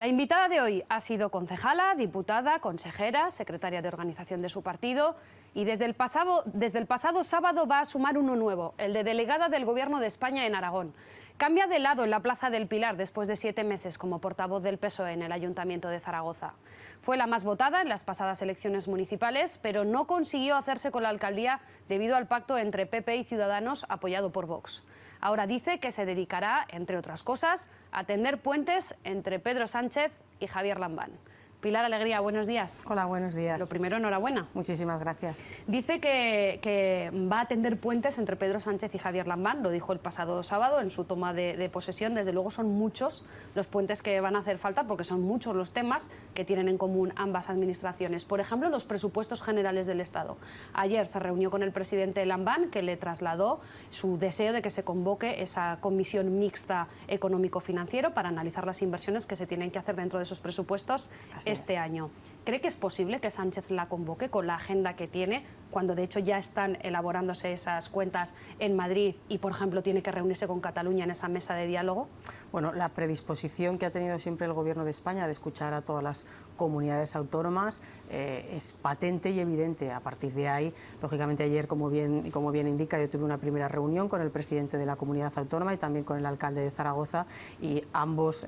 La invitada de hoy ha sido concejala, diputada, consejera, secretaria de organización de su partido y desde el pasado sábado va a sumar uno nuevo, el de delegada del Gobierno de España en Aragón. Cambia de lado en la Plaza del Pilar después de 7 meses como portavoz del PSOE en el Ayuntamiento de Zaragoza. Fue la más votada en las pasadas elecciones municipales, pero no consiguió hacerse con la alcaldía debido al pacto entre PP y Ciudadanos apoyado por Vox. Ahora dice que se dedicará, entre otras cosas, a tender puentes entre Pedro Sánchez y Javier Lambán. Pilar Alegría, buenos días. Hola, buenos días. Lo primero, enhorabuena. Muchísimas gracias. Dice que va a tender puentes entre Pedro Sánchez y Javier Lambán, lo dijo el pasado sábado en su toma de posesión. Desde luego son muchos los puentes que van a hacer falta porque son muchos los temas que tienen en común ambas administraciones. Por ejemplo, los presupuestos generales del Estado. Ayer se reunió con el presidente Lambán, que le trasladó su deseo de que se convoque esa comisión mixta económico-financiero para analizar las inversiones que se tienen que hacer dentro de esos presupuestos este año. ¿Cree que es posible que Sánchez la convoque con la agenda que tiene, cuando de hecho ya están elaborándose esas cuentas en Madrid y, por ejemplo, tiene que reunirse con Cataluña en esa mesa de diálogo? Bueno, la predisposición que ha tenido siempre el Gobierno de España de escuchar a todas las comunidades autónomas es patente y evidente. A partir de ahí, lógicamente ayer, como bien indica, yo tuve una primera reunión con el presidente de la comunidad autónoma y también con el alcalde de Zaragoza y ambos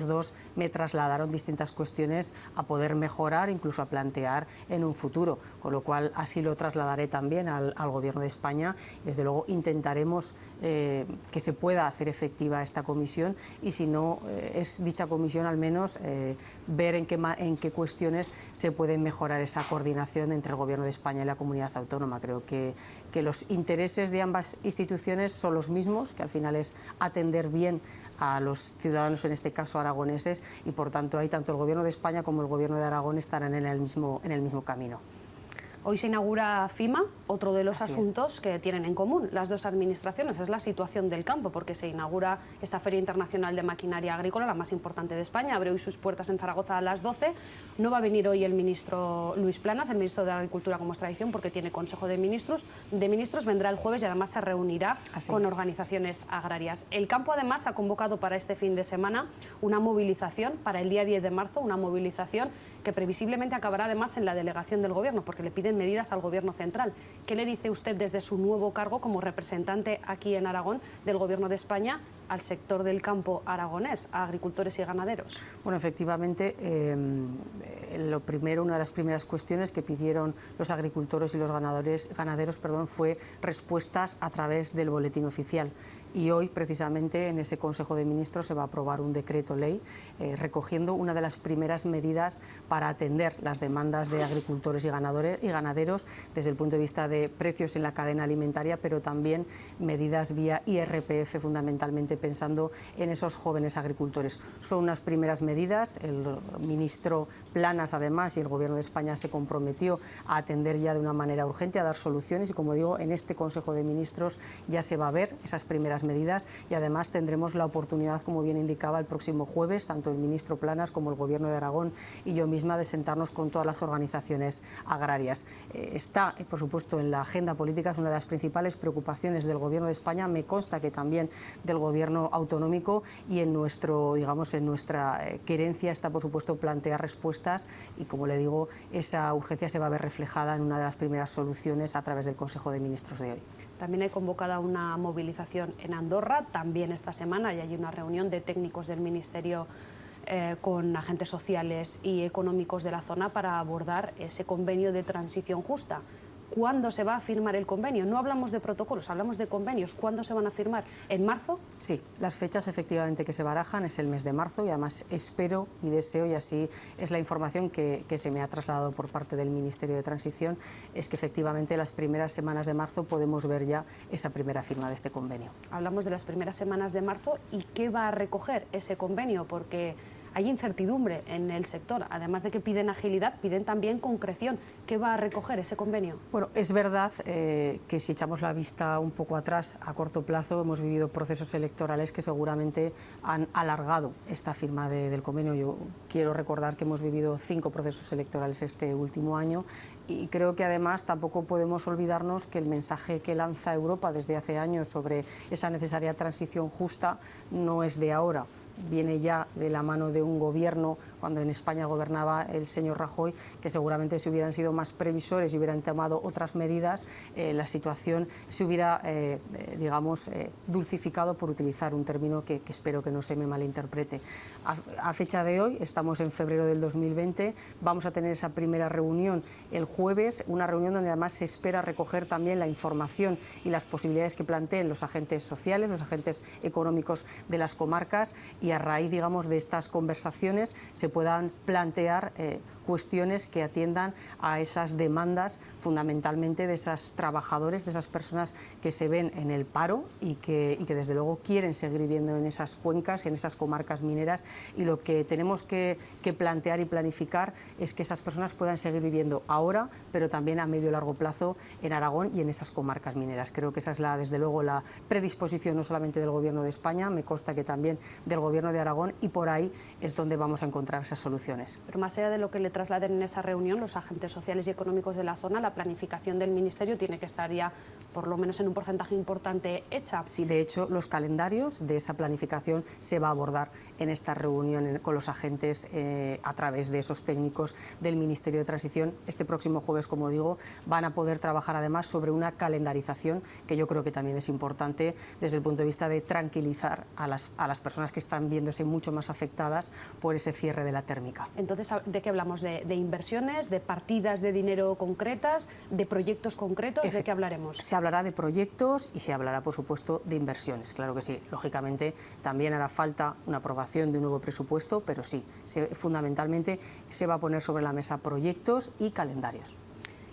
dos me trasladaron distintas cuestiones a poder mejorar, incluso a plantear en un futuro, con lo cual así lo trasladaré también al Gobierno de España. Desde luego intentaremos que se pueda hacer efectiva esta comisión y si no es dicha comisión, al menos ver en qué cuestiones se puede mejorar esa coordinación entre el Gobierno de España y la comunidad autónoma. Creo que los intereses de ambas instituciones son los mismos, que al final es atender bien a los ciudadanos, en este caso aragoneses, y por tanto ahí tanto el Gobierno de España como el Gobierno de Aragón estarán en el mismo camino. Hoy se inaugura FIMA, otro de los asuntos que tienen en común las dos administraciones es la situación del campo, porque se inaugura esta Feria Internacional de Maquinaria Agrícola, la más importante de España. Abre hoy sus puertas en Zaragoza a las 12. No va a venir hoy el ministro Luis Planas, el ministro de Agricultura, como es tradición, porque tiene Consejo de Ministros. Vendrá el jueves y además se reunirá con organizaciones agrarias. El campo además ha convocado para este fin de semana una movilización para el día 10 de marzo, una movilización que previsiblemente acabará además en la delegación del Gobierno, porque le piden medidas al Gobierno central. ¿Qué le dice usted desde su nuevo cargo como representante aquí en Aragón del Gobierno de España al sector del campo aragonés, a agricultores y ganaderos? Bueno, efectivamente, una de las primeras cuestiones que pidieron los agricultores y los ganaderos, fue respuestas a través del boletín oficial. Y hoy, precisamente, en ese Consejo de Ministros se va a aprobar un decreto ley recogiendo una de las primeras medidas para atender las demandas de agricultores y ganaderos desde el punto de vista de precios en la cadena alimentaria, pero también medidas vía IRPF, fundamentalmente pensando en esos jóvenes agricultores. Son unas primeras medidas. El ministro Planas, además, y el Gobierno de España se comprometió a atender ya de una manera urgente, a dar soluciones y, como digo, en este Consejo de Ministros ya se va a ver esas primeras medidas y además tendremos la oportunidad, como bien indicaba, el próximo jueves, tanto el ministro Planas como el Gobierno de Aragón y yo misma, de sentarnos con todas las organizaciones agrarias. Está, por supuesto, en la agenda política, es una de las principales preocupaciones del Gobierno de España, me consta que también del Gobierno autonómico, y en nuestra querencia está, por supuesto, plantear respuestas y, como le digo, esa urgencia se va a ver reflejada en una de las primeras soluciones a través del Consejo de Ministros de hoy. También hay convocada una movilización en Andorra, también esta semana, y hay una reunión de técnicos del Ministerio con agentes sociales y económicos de la zona para abordar ese convenio de transición justa. ¿Cuándo se va a firmar el convenio? No hablamos de protocolos, hablamos de convenios. ¿Cuándo se van a firmar? ¿En marzo? Sí, las fechas efectivamente que se barajan es el mes de marzo y además espero y deseo, y así es la información que se me ha trasladado por parte del Ministerio de Transición, es que efectivamente las primeras semanas de marzo podemos ver ya esa primera firma de este convenio. Hablamos de las primeras semanas de marzo y ¿qué va a recoger ese convenio? Porque hay incertidumbre en el sector, además de que piden agilidad, piden también concreción. ¿Qué va a recoger ese convenio? Bueno, es verdad que si echamos la vista un poco atrás, a corto plazo, hemos vivido procesos electorales que seguramente han alargado esta firma del convenio. Yo quiero recordar que hemos vivido 5 procesos electorales este último año y creo que además tampoco podemos olvidarnos que el mensaje que lanza Europa desde hace años sobre esa necesaria transición justa no es de ahora. viene ya de la mano de un gobierno, cuando en España gobernaba el señor Rajoy, que seguramente si hubieran sido más previsores y hubieran tomado otras medidas, la situación se hubiera, digamos, dulcificado, por utilizar un término que espero que no se me malinterprete. A fecha de hoy, estamos en febrero del 2020, vamos a tener esa primera reunión el jueves, una reunión donde además se espera recoger también la información y las posibilidades que planteen los agentes sociales, los agentes económicos de las comarcas, y a raíz, digamos, de estas conversaciones se puedan plantear cuestiones que atiendan a esas demandas, fundamentalmente de esos trabajadores, de esas personas que se ven en el paro y que desde luego quieren seguir viviendo en esas cuencas, en esas comarcas mineras, y lo que tenemos que plantear y planificar es que esas personas puedan seguir viviendo ahora, pero también a medio y largo plazo en Aragón y en esas comarcas mineras. Creo que esa es desde luego la predisposición no solamente del Gobierno de España, me consta que también del Gobierno de Aragón, y por ahí es donde vamos a encontrar esas soluciones. Pero más allá de lo que le trasladen en esa reunión los agentes sociales y económicos de la zona, la planificación del Ministerio tiene que estar ya, por lo menos en un porcentaje importante, hecha. Sí, de hecho, los calendarios de esa planificación se va a abordar en esta reunión con los agentes a través de esos técnicos del Ministerio de Transición. Este próximo jueves, como digo, van a poder trabajar además sobre una calendarización que yo creo que también es importante desde el punto de vista de tranquilizar a las personas que están viéndose mucho más afectadas por ese cierre de la térmica. Entonces, ¿de qué hablamos? ¿De inversiones, de partidas de dinero concretas, de proyectos concretos? ¿De qué hablaremos? Se hablará de proyectos y se hablará, por supuesto, de inversiones. Claro que sí. Lógicamente, también hará falta una aprobación de un nuevo presupuesto, pero sí, fundamentalmente se va a poner sobre la mesa proyectos y calendarios.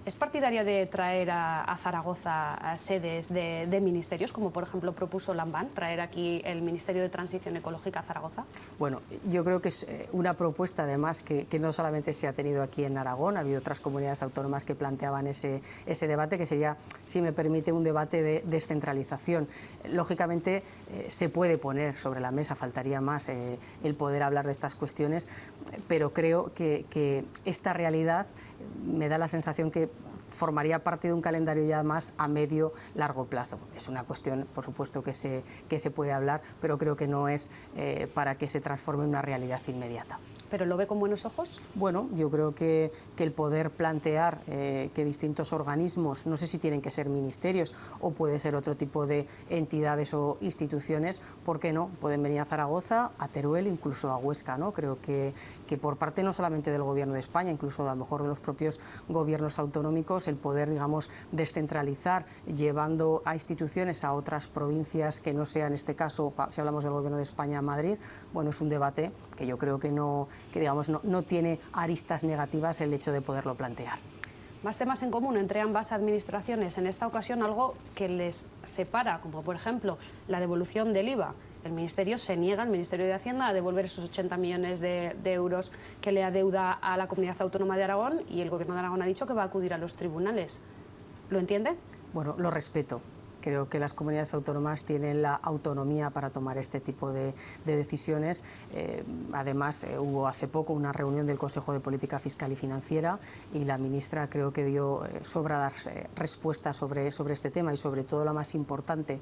¿Es partidaria de traer a Zaragoza a sedes de ministerios, como por ejemplo propuso Lambán, traer aquí el Ministerio de Transición Ecológica a Zaragoza? Bueno, yo creo que es una propuesta además que no solamente se ha tenido aquí en Aragón, ha habido otras comunidades autónomas que planteaban ese debate, que sería, si me permite, un debate de descentralización. Lógicamente se puede poner sobre la mesa, faltaría más el poder hablar de estas cuestiones, pero creo que esta realidad me da la sensación que formaría parte de un calendario ya más a medio largo plazo. Es una cuestión, por supuesto, que se puede hablar, pero creo que no es para que se transforme en una realidad inmediata. ¿Pero lo ve con buenos ojos? Bueno, yo creo que el poder plantear que distintos organismos, no sé si tienen que ser ministerios o puede ser otro tipo de entidades o instituciones, ¿por qué no? Pueden venir a Zaragoza, a Teruel, incluso a Huesca, ¿no? Creo que por parte no solamente del Gobierno de España, incluso a lo mejor de los propios gobiernos autonómicos, el poder, digamos, descentralizar, llevando a instituciones a otras provincias que no sea, en este caso, si hablamos del Gobierno de España, a Madrid, bueno, es un debate que yo creo que digamos, no tiene aristas negativas el hecho de poderlo plantear. Más temas en común entre ambas administraciones. En esta ocasión algo que les separa, como por ejemplo la devolución del IVA. El Ministerio se niega, el Ministerio de Hacienda, a devolver esos 80 millones de euros que le adeuda a la Comunidad Autónoma de Aragón, y el Gobierno de Aragón ha dicho que va a acudir a los tribunales. ¿Lo entiende? Bueno, lo respeto. Creo que las comunidades autónomas tienen la autonomía para tomar este tipo de decisiones. Además, hubo hace poco una reunión del Consejo de Política Fiscal y Financiera y la ministra creo que dio sobradas respuestas sobre este tema y, sobre todo, la más importante,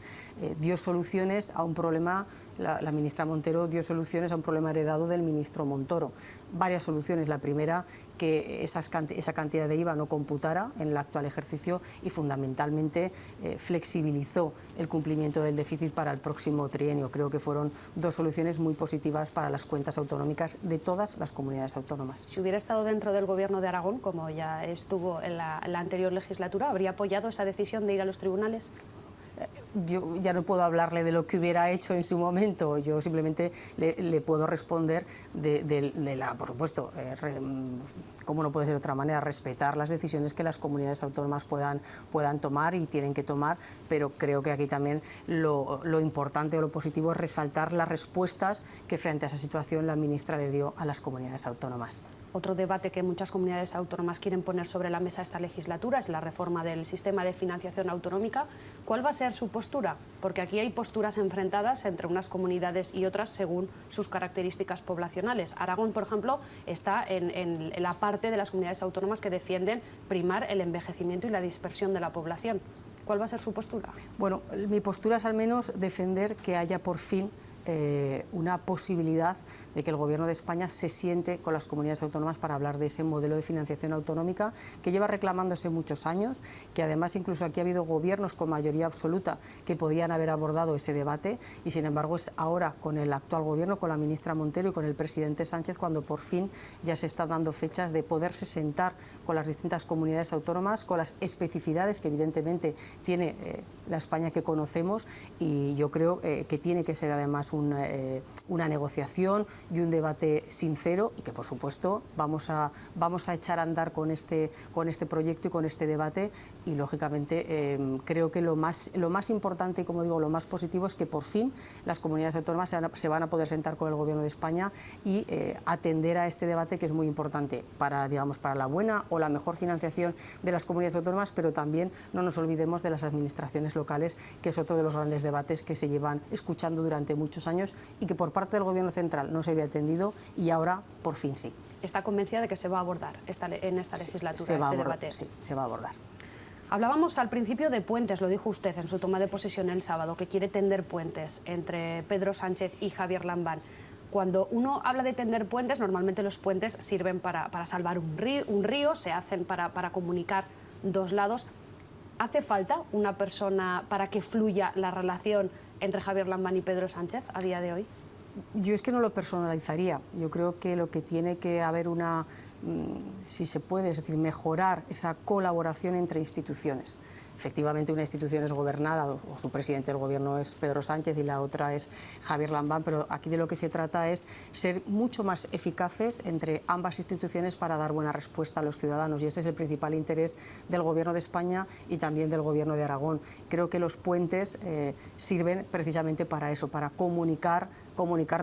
dio soluciones a un problema. La ministra Montero dio soluciones a un problema heredado del ministro Montoro. Varias soluciones. La primera, que esa cantidad de IVA no computara en el actual ejercicio, y fundamentalmente flexibilizó el cumplimiento del déficit para el próximo trienio. Creo que fueron dos soluciones muy positivas para las cuentas autonómicas de todas las comunidades autónomas. Si hubiera estado dentro del Gobierno de Aragón, como ya estuvo en la anterior legislatura, ¿habría apoyado esa decisión de ir a los tribunales? Yo ya no puedo hablarle de lo que hubiera hecho en su momento, yo simplemente le puedo responder por supuesto, como no puede ser de otra manera, respetar las decisiones que las comunidades autónomas puedan tomar y tienen que tomar, pero creo que aquí también lo importante o lo positivo es resaltar las respuestas que frente a esa situación la ministra le dio a las comunidades autónomas. Otro debate que muchas comunidades autónomas quieren poner sobre la mesa esta legislatura es la reforma del sistema de financiación autonómica. ¿Cuál va a ser su postura? Porque aquí hay posturas enfrentadas entre unas comunidades y otras según sus características poblacionales. Aragón, por ejemplo, está en la parte de las comunidades autónomas que defienden primar el envejecimiento y la dispersión de la población. ¿Cuál va a ser su postura? Bueno, mi postura es al menos defender que haya por fin una posibilidad de que el Gobierno de España se siente con las comunidades autónomas para hablar de ese modelo de financiación autonómica que lleva reclamándose muchos años, que además incluso aquí ha habido gobiernos con mayoría absoluta que podían haber abordado ese debate y sin embargo es ahora con el actual Gobierno, con la ministra Montero y con el presidente Sánchez cuando por fin ya se están dando fechas de poderse sentar con las distintas comunidades autónomas, con las especificidades que evidentemente tiene la España que conocemos y yo creo que tiene que ser además una negociación y un debate sincero y que por supuesto vamos a echar a andar con este proyecto y con este debate y lógicamente creo que lo más importante y como digo lo más positivo es que por fin las comunidades autónomas se van a poder sentar con el Gobierno de España y atender a este debate que es muy importante para la buena o la mejor financiación de las comunidades autónomas, pero también no nos olvidemos de las administraciones locales, que es otro de los grandes debates que se llevan escuchando durante muchos años y que por parte del Gobierno central no se había atendido y ahora por fin sí. ¿Está convencida de que se va a abordar en esta legislatura este debate? Sí, se va a abordar. Hablábamos al principio de puentes, lo dijo usted en su toma de posesión el sábado, que quiere tender puentes entre Pedro Sánchez y Javier Lambán. Cuando uno habla de tender puentes, normalmente los puentes sirven para salvar un río, se hacen para comunicar dos lados. ¿Hace falta una persona para que fluya la relación entre Javier Lambán y Pedro Sánchez a día de hoy? Yo es que no lo personalizaría. Yo creo que lo que tiene que haber si se puede, es decir, mejorar esa colaboración entre instituciones. Efectivamente, una institución es gobernada, o su presidente del Gobierno es Pedro Sánchez y la otra es Javier Lambán, pero aquí de lo que se trata es ser mucho más eficaces entre ambas instituciones para dar buena respuesta a los ciudadanos y ese es el principal interés del Gobierno de España y también del Gobierno de Aragón. Creo que los puentes sirven precisamente para eso, para comunicar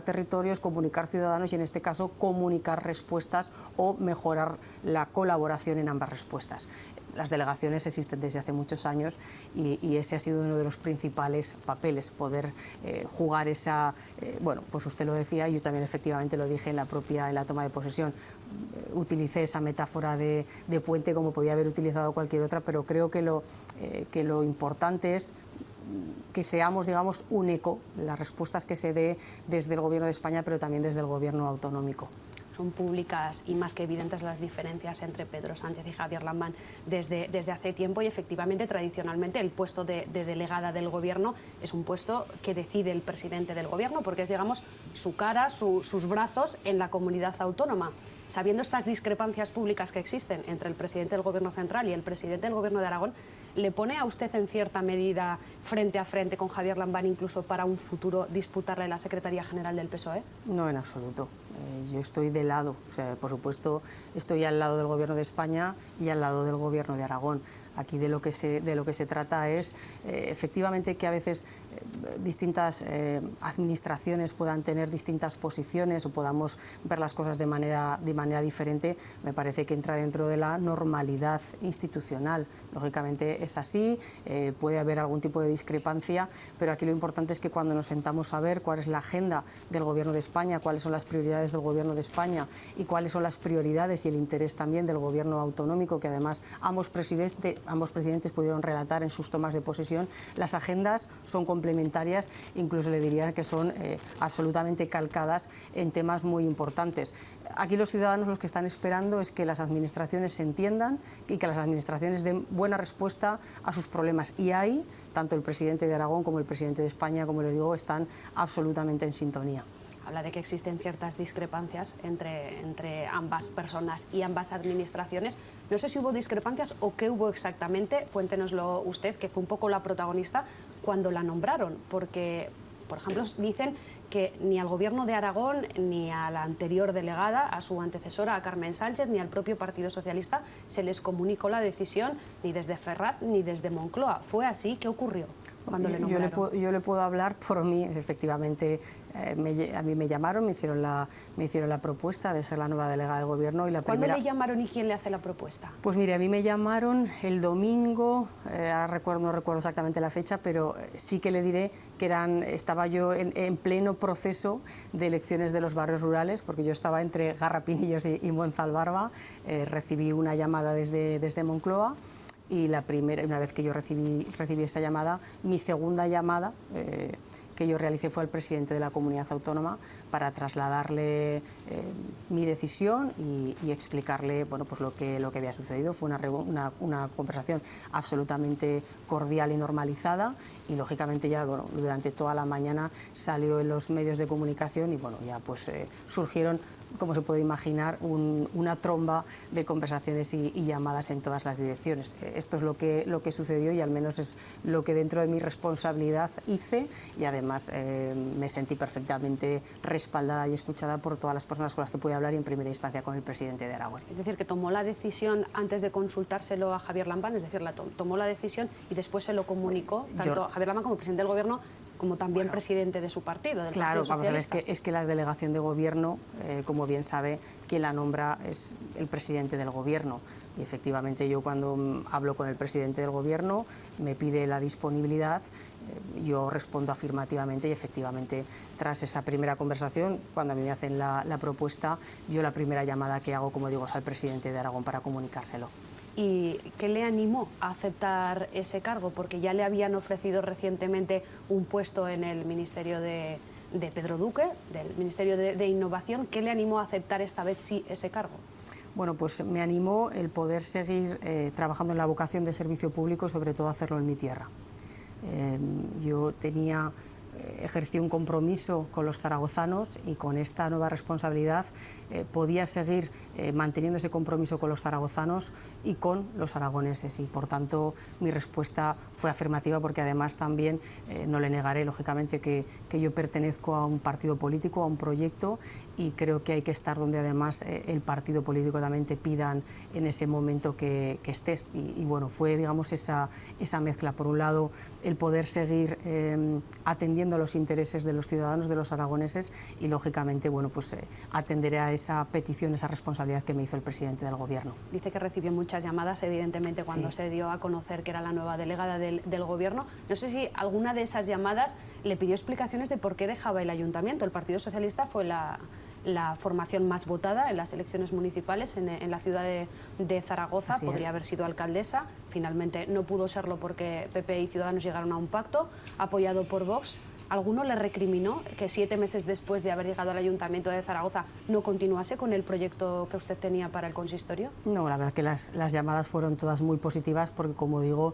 territorios, comunicar ciudadanos y en este caso comunicar respuestas o mejorar la colaboración en ambas respuestas. Las delegaciones existen desde hace muchos años y ese ha sido uno de los principales papeles, poder jugar esa, pues usted lo decía, yo también efectivamente lo dije en la toma de posesión, utilicé esa metáfora de puente como podía haber utilizado cualquier otra, pero creo que lo importante es que seamos, digamos, un eco, las respuestas que se dé desde el Gobierno de España, pero también desde el Gobierno autonómico. Son públicas y más que evidentes las diferencias entre Pedro Sánchez y Javier Lambán desde hace tiempo y efectivamente tradicionalmente el puesto de delegada del Gobierno es un puesto que decide el presidente del Gobierno porque es, digamos, su cara, sus brazos en la comunidad autónoma. Sabiendo estas discrepancias públicas que existen entre el presidente del Gobierno central y el presidente del Gobierno de Aragón, ¿le pone a usted en cierta medida frente a frente con Javier Lambán incluso para un futuro disputarle la Secretaría General del PSOE? No, en absoluto. Yo estoy de lado, o sea, por supuesto estoy al lado del Gobierno de España y al lado del Gobierno de Aragón. Aquí de lo que se trata es efectivamente que a veces distintas administraciones puedan tener distintas posiciones o podamos ver las cosas de manera diferente. Me parece que entra dentro de la normalidad institucional. Lógicamente es así, puede haber algún tipo de discrepancia, pero aquí lo importante es que cuando nos sentamos a ver cuál es la agenda del Gobierno de España, cuáles son las prioridades del Gobierno de España y cuáles son las prioridades y el interés también del Gobierno autonómico, que además ambos presidentes pudieron relatar en sus tomas de posesión, las agendas son complementarias, incluso le diría que son absolutamente calcadas en temas muy importantes. Aquí los ciudadanos lo que están esperando es que las administraciones se entiendan y que las administraciones den buena respuesta a sus problemas. Y ahí, tanto el presidente de Aragón como el presidente de España, como le digo, están absolutamente en sintonía. Habla de que existen ciertas discrepancias entre ambas personas y ambas administraciones. No sé si hubo discrepancias o qué hubo exactamente, cuéntenoslo usted, que fue un poco la protagonista cuando la nombraron, porque, por ejemplo, dicen que ni al Gobierno de Aragón, ni a la anterior delegada, a su antecesora, a Carmen Sánchez, ni al propio Partido Socialista, se les comunicó la decisión ni desde Ferraz ni desde Moncloa. ¿Fue así? ¿Qué ocurrió cuando le nombraron? Yo le puedo hablar por mí, efectivamente. A mí me llamaron, me hicieron la propuesta de ser la nueva delegada del Gobierno. ¿Cuándo le llamaron y quién le hace la propuesta? Pues mire, a mí me llamaron el domingo, no recuerdo exactamente la fecha, pero sí que le diré que estaba yo en pleno proceso de elecciones de los barrios rurales, porque yo estaba entre Garrapinillos y Monzalbarba, recibí una llamada desde Moncloa. Y una vez que yo recibí esa llamada, mi segunda llamada que yo realicé fue al presidente de la comunidad autónoma para trasladarle mi decisión y explicarle, bueno, pues lo que había sucedido. Fue una conversación absolutamente cordial y normalizada, y lógicamente ya, bueno, durante toda la mañana salió en los medios de comunicación y bueno, ya pues surgieron, como se puede imaginar, una tromba de conversaciones y llamadas en todas las direcciones. Esto es lo que sucedió, y al menos es lo que dentro de mi responsabilidad hice, y además me sentí perfectamente respaldada y escuchada por todas las personas con las que pude hablar, y en primera instancia con el presidente de Aragón. Es decir, que tomó la decisión antes de consultárselo a Javier Lambán, es decir, tomó la decisión y después se lo comunicó tanto a Javier Lambán como presidente del Gobierno, como también presidente de su partido, del Claro, Partido vamos a ver, Socialista. es que la delegación de Gobierno, como bien sabe, quien la nombra es el presidente del Gobierno. Y efectivamente yo, cuando hablo con el presidente del Gobierno, me pide la disponibilidad, yo respondo afirmativamente, y efectivamente tras esa primera conversación, cuando a mí me hacen la propuesta, yo la primera llamada que hago, como digo, es al presidente de Aragón para comunicárselo. ¿Y qué le animó a aceptar ese cargo? Porque ya le habían ofrecido recientemente un puesto en el Ministerio de Pedro Duque, del Ministerio de Innovación. ¿Qué le animó a aceptar esta vez sí ese cargo? Bueno, pues me animó el poder seguir trabajando en la vocación de servicio público, sobre todo hacerlo en mi tierra. Yo ejercí un compromiso con los zaragozanos, y con esta nueva responsabilidad podía seguir manteniendo ese compromiso con los zaragozanos y con los aragoneses, y por tanto mi respuesta fue afirmativa, porque además también no le negaré, lógicamente, que yo pertenezco a un partido político, a un proyecto, y creo que hay que estar donde además el partido político también te pidan en ese momento que estés. Y bueno, fue, digamos, esa mezcla. Por un lado, el poder seguir atendiendo a los intereses de los ciudadanos, de los aragoneses, y lógicamente, bueno, pues atenderé a esa petición, esa responsabilidad que me hizo el presidente del Gobierno. Dice que recibió muchas llamadas, evidentemente, cuando se dio a conocer que era la nueva delegada del Gobierno. No sé si alguna de esas llamadas le pidió explicaciones de por qué dejaba el ayuntamiento. El Partido Socialista fue la formación más votada en las elecciones municipales en la ciudad de Zaragoza. Podría haber sido alcaldesa, finalmente no pudo serlo porque PP y Ciudadanos llegaron a un pacto apoyado por Vox. ¿Alguno le recriminó que 7 meses después de haber llegado al Ayuntamiento de Zaragoza no continuase con el proyecto que usted tenía para el consistorio? No, la verdad que las llamadas fueron todas muy positivas, porque, como digo,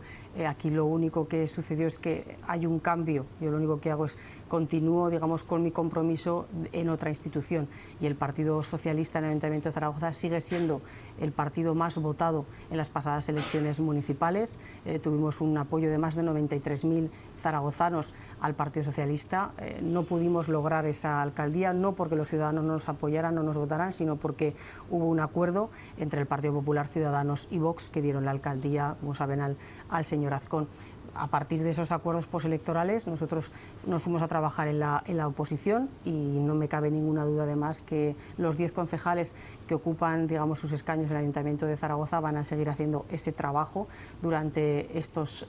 aquí lo único que sucedió es que hay un cambio. Yo lo único que hago es continúo, digamos, con mi compromiso en otra institución, y el Partido Socialista en el Ayuntamiento de Zaragoza sigue siendo el partido más votado en las pasadas elecciones municipales. Tuvimos un apoyo de más de 93.000 zaragozanos al Partido Socialista. No pudimos lograr esa alcaldía, no porque los ciudadanos no nos apoyaran, no nos votaran, sino porque hubo un acuerdo entre el Partido Popular, Ciudadanos y Vox, que dieron la alcaldía, como saben, al señor Azcón. A partir de esos acuerdos postelectorales, nosotros nos fuimos a trabajar en la oposición, y no me cabe ninguna duda, además, que los 10 concejales que ocupan, digamos, sus escaños en el Ayuntamiento de Zaragoza van a seguir haciendo ese trabajo durante estos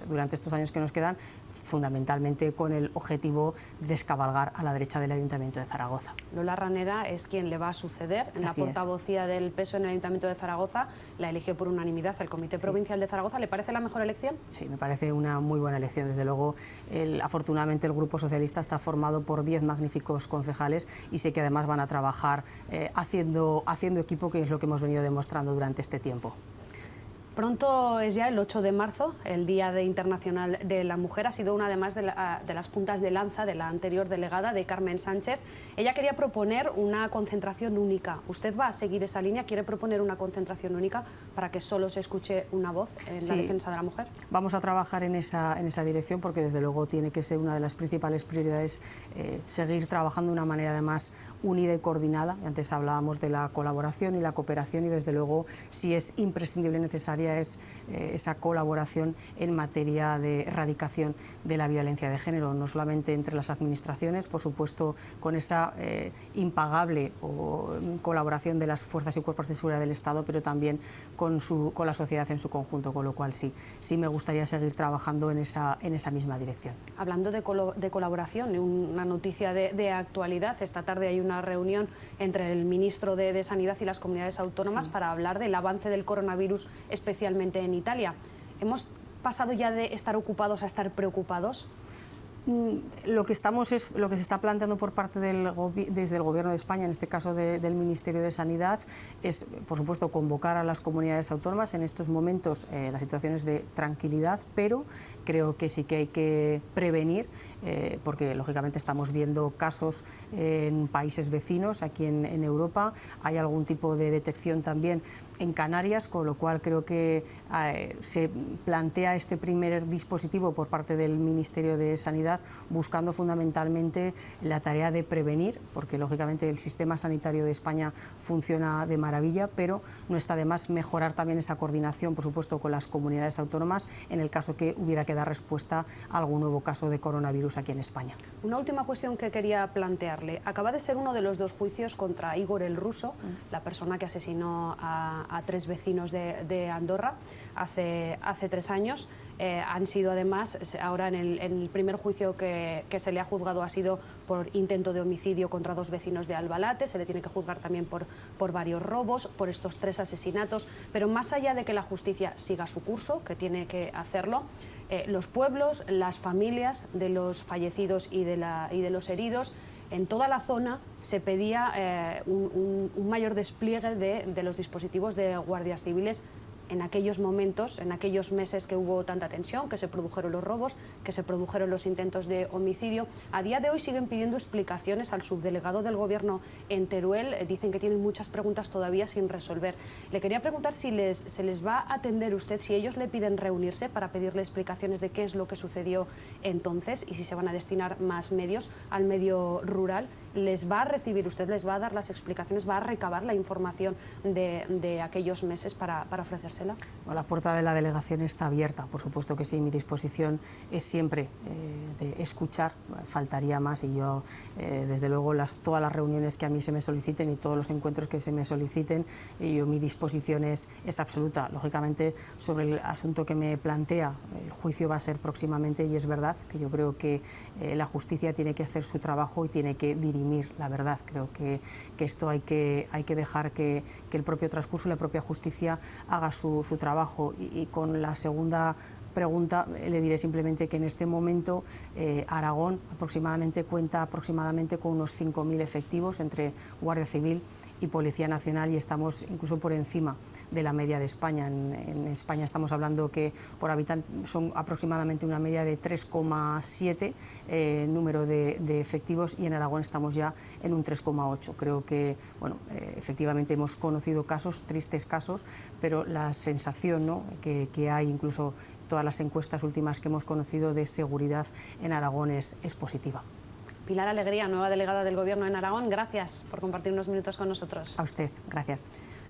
años que nos quedan, fundamentalmente con el objetivo de descabalgar a la derecha del Ayuntamiento de Zaragoza. Lola Ranera es quien le va a suceder en la portavocía del PSOE en el Ayuntamiento de Zaragoza. La eligió por unanimidad el Comité Provincial de Zaragoza. ¿Le parece la mejor elección? Sí, me parece una muy buena elección. Desde luego, afortunadamente, el Grupo Socialista está formado por 10 magníficos concejales, y sé que además van a trabajar haciendo equipo, que es lo que hemos venido demostrando durante este tiempo. Pronto es ya el 8 de marzo, el Día Internacional de la Mujer. Ha sido una, además, de las puntas de lanza de la anterior delegada, de Carmen Sánchez. Ella quería proponer una concentración única. ¿Usted va a seguir esa línea? ¿Quiere proponer una concentración única para que solo se escuche una voz en la defensa de la mujer? Vamos a trabajar en esa dirección, porque desde luego tiene que ser una de las principales prioridades seguir trabajando de una manera, además, unida y coordinada. Antes hablábamos de la colaboración y la cooperación, y desde luego, si es imprescindible y necesaria, es esa colaboración en materia de erradicación de la violencia de género, no solamente entre las administraciones, por supuesto, con esa impagable colaboración de las fuerzas y cuerpos de seguridad del Estado, pero también con la sociedad en su conjunto, con lo cual sí me gustaría seguir trabajando en esa misma dirección. Hablando de colaboración, una noticia de actualidad: esta tarde hay una reunión entre el ministro de Sanidad y las comunidades autónomas para hablar del avance del coronavirus, especialmente en Italia. ¿Hemos pasado ya de estar ocupados a estar preocupados? Lo que se está planteando por parte desde el Gobierno de España, en este caso del Ministerio de Sanidad, es, por supuesto, convocar a las comunidades autónomas. En estos momentos la situación es de tranquilidad, pero creo que sí que hay que prevenir, porque lógicamente estamos viendo casos en países vecinos, aquí en Europa, hay algún tipo de detección también en Canarias, con lo cual creo que se plantea este primer dispositivo por parte del Ministerio de Sanidad buscando fundamentalmente la tarea de prevenir, porque lógicamente el sistema sanitario de España funciona de maravilla, pero no está de más mejorar también esa coordinación, por supuesto, con las comunidades autónomas en el caso que hubiera que dar respuesta a algún nuevo caso de coronavirus aquí en España. Una última cuestión que quería plantearle. Acaba de ser uno de los 2 juicios contra Igor el Ruso, la persona que asesinó a 3 vecinos de Andorra hace 3 años. Han sido además, ahora en el primer juicio que se le ha juzgado ha sido por intento de homicidio contra 2 vecinos de Albalate, se le tiene que juzgar también por varios robos, por estos 3 asesinatos, pero más allá de que la justicia siga su curso, que tiene que hacerlo, los pueblos, las familias de los fallecidos y de los heridos, en toda la zona se pedía un mayor despliegue de los dispositivos de guardias civiles en aquellos momentos, en aquellos meses que hubo tanta tensión, que se produjeron los robos, que se produjeron los intentos de homicidio. A día de hoy siguen pidiendo explicaciones al subdelegado del Gobierno en Teruel. Dicen que tienen muchas preguntas todavía sin resolver. Le quería preguntar si se les va a atender usted, si ellos le piden reunirse para pedirle explicaciones de qué es lo que sucedió entonces y si se van a destinar más medios al medio rural. ¿Les va a recibir usted, les va a dar las explicaciones, va a recabar la información de aquellos meses para ofrecérsela? Bueno, la puerta de la delegación está abierta, por supuesto que sí. Mi disposición es siempre de escuchar, faltaría más, y yo, desde luego, todas las reuniones que a mí se me soliciten y todos los encuentros que se me soliciten, mi disposición es absoluta. Lógicamente, sobre el asunto que me plantea, el juicio va a ser próximamente, y es verdad que yo creo que la justicia tiene que hacer su trabajo y tiene que dirimir la verdad. Creo que esto hay que dejar que el propio transcurso y la propia justicia haga su trabajo. Y con la segunda pregunta le diré simplemente que en este momento Aragón cuenta aproximadamente con unos 5.000 efectivos entre Guardia Civil y Policía Nacional, y estamos incluso por encima de la media de España. En España estamos hablando que por habitante son aproximadamente una media de 3,7 número de efectivos, y en Aragón estamos ya en un 3,8. Creo que, bueno, efectivamente hemos conocido casos, tristes casos, pero la sensación, ¿no?, que hay, incluso todas las encuestas últimas que hemos conocido de seguridad en Aragón, es positiva. Pilar Alegría, nueva delegada del Gobierno en Aragón, gracias por compartir unos minutos con nosotros. A usted, gracias.